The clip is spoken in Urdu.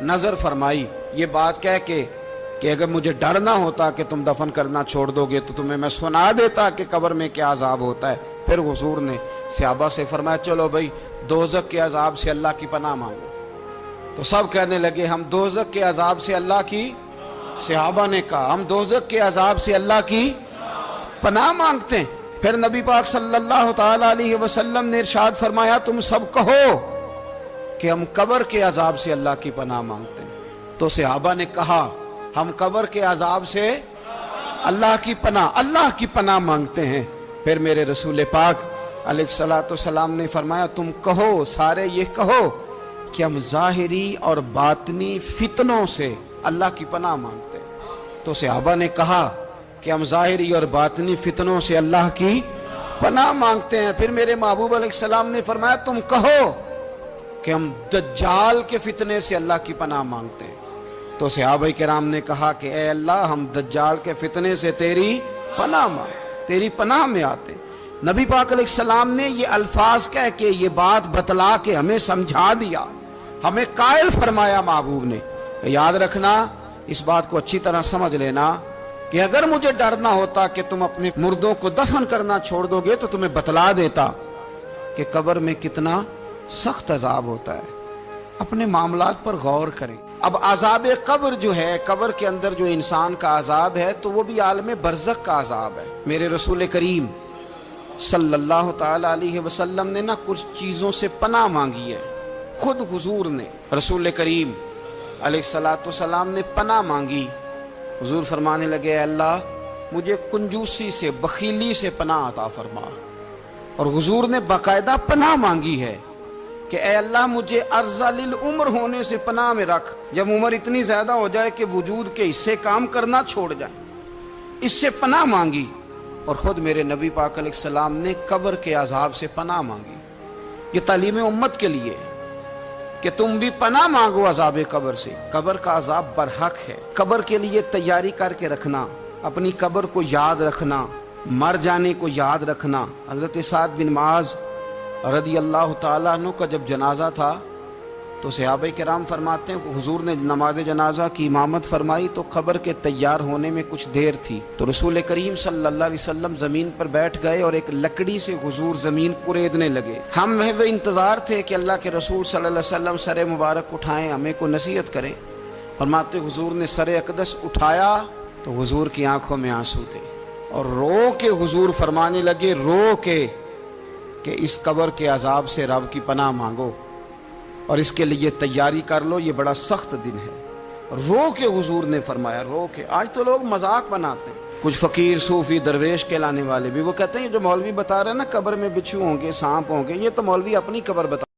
نظر فرمائی یہ بات کہہ کے کہ اگر مجھے ڈر نہ ہوتا کہ تم دفن کرنا چھوڑ دو گے تو تمہیں میں سنا دیتا کہ قبر میں کیا عذاب ہوتا ہے۔ پھر حضور نے صحابہ سے فرمایا چلو بھائی دوزخ کے عذاب سے اللہ کی پناہ مانگو۔ تو سب کہنے لگے ہم دوزخ کے عذاب سے اللہ کی، صحابہ نے کہا ہم دوزخ کے عذاب سے اللہ کی پناہ مانگتے ہیں۔ پھر نبی پاک صلی اللہ تعالی علیہ وسلم نے ارشاد فرمایا تم سب کہو کہ ہم قبر کے عذاب سے اللہ کی پناہ مانگتے ہیں۔ تو صحابہ نے کہا ہم قبر کے عذاب سے اللہ کی پناہ مانگتے ہیں۔ پھر میرے رسول پاک علیہ الصلوۃ والسلام نے فرمایا تم کہو، سارے یہ کہو کہ ہم ظاہری اور باطنی فتنوں سے اللہ کی پناہ مانگتے ہیں۔ تو صحابہ نے کہا کہ ہم ظاہری اور باطنی فتنوں سے اللہ کی پناہ مانگتے ہیں۔ پھر میرے محبوب علیہ السلام نے فرمایا تم کہو کہ ہم دجال کے فتنے سے اللہ کی پناہ مانگتے ہیں۔ تو صحابہ کرام نے کہا کہ اے اللہ ہم دجال کے فتنے سے تیری پناہ تیری پناہ میں آتے ہیں۔ نبی پاک علیہ السلام نے یہ الفاظ کہہ کے یہ بات بتلا کے ہمیں سمجھا دیا، ہمیں قائل فرمایا محبوب نے۔ یاد رکھنا، اس بات کو اچھی طرح سمجھ لینا کہ اگر مجھے ڈر نہ ہوتا کہ تم اپنے مردوں کو دفن کرنا چھوڑ دو گے تو تمہیں بتلا دیتا کہ قبر میں کتنا سخت عذاب ہوتا ہے۔ اپنے معاملات پر غور کریں۔ اب عذاب قبر جو ہے، قبر کے اندر جو انسان کا عذاب ہے تو وہ بھی عالم برزخ کا عذاب ہے۔ میرے رسول کریم صلی اللہ تعالی علیہ وسلم نے نہ کچھ چیزوں سے پناہ مانگی ہے، خود حضور نے، رسول کریم علیہ الصلوۃ والسلام نے پناہ مانگی۔ حضور فرمانے لگے اے اللہ مجھے کنجوسی سے، بخیلی سے پناہ عطا فرما۔ اور حضور نے باقاعدہ پناہ مانگی ہے کہ اے اللہ مجھے ارذل العمر ہونے سے پناہ میں رکھ، جب عمر اتنی زیادہ ہو جائے کہ وجود کے حصے کام کرنا چھوڑ جائیں، اس سے پناہ مانگی۔ اور خود میرے نبی پاک علیہ السلام نے قبر کے عذاب سے پناہ مانگی۔ یہ تعلیم امت کے لیے کہ تم بھی پناہ مانگو عذاب قبر سے۔ قبر کا عذاب برحق ہے۔ قبر کے لیے تیاری کر کے رکھنا، اپنی قبر کو یاد رکھنا، مر جانے کو یاد رکھنا۔ حضرت سعد بن معاذ رضی اللہ تعالیٰ عنہ کا جب جنازہ تھا تو صحابہ کرام فرماتے ہیں حضور نے نماز جنازہ کی امامت فرمائی تو قبر کے تیار ہونے میں کچھ دیر تھی، تو رسول کریم صلی اللہ علیہ وسلم زمین پر بیٹھ گئے اور ایک لکڑی سے حضور زمین کوریدنے لگے۔ ہم وہ انتظار تھے کہ اللہ کے رسول صلی اللہ علیہ وسلم سر مبارک اٹھائیں، ہمیں کو نصیحت کریں۔ فرماتے حضور نے سر اقدس اٹھایا تو حضور کی آنکھوں میں آنسو تھے اور رو کے حضور فرمانے لگے، رو کے کہ اس قبر کے عذاب سے رب کی پناہ مانگو اور اس کے لیے تیاری کر لو، یہ بڑا سخت دن ہے۔ رو کے حضور نے فرمایا، رو کے۔ آج تو لوگ مذاق بناتے ہیں، کچھ فقیر صوفی درویش کہلانے والے بھی، وہ کہتے ہیں یہ جو مولوی بتا رہے ہیں نا قبر میں بچھو ہوں گے، سانپ ہوں گے، یہ تو مولوی اپنی قبر بتا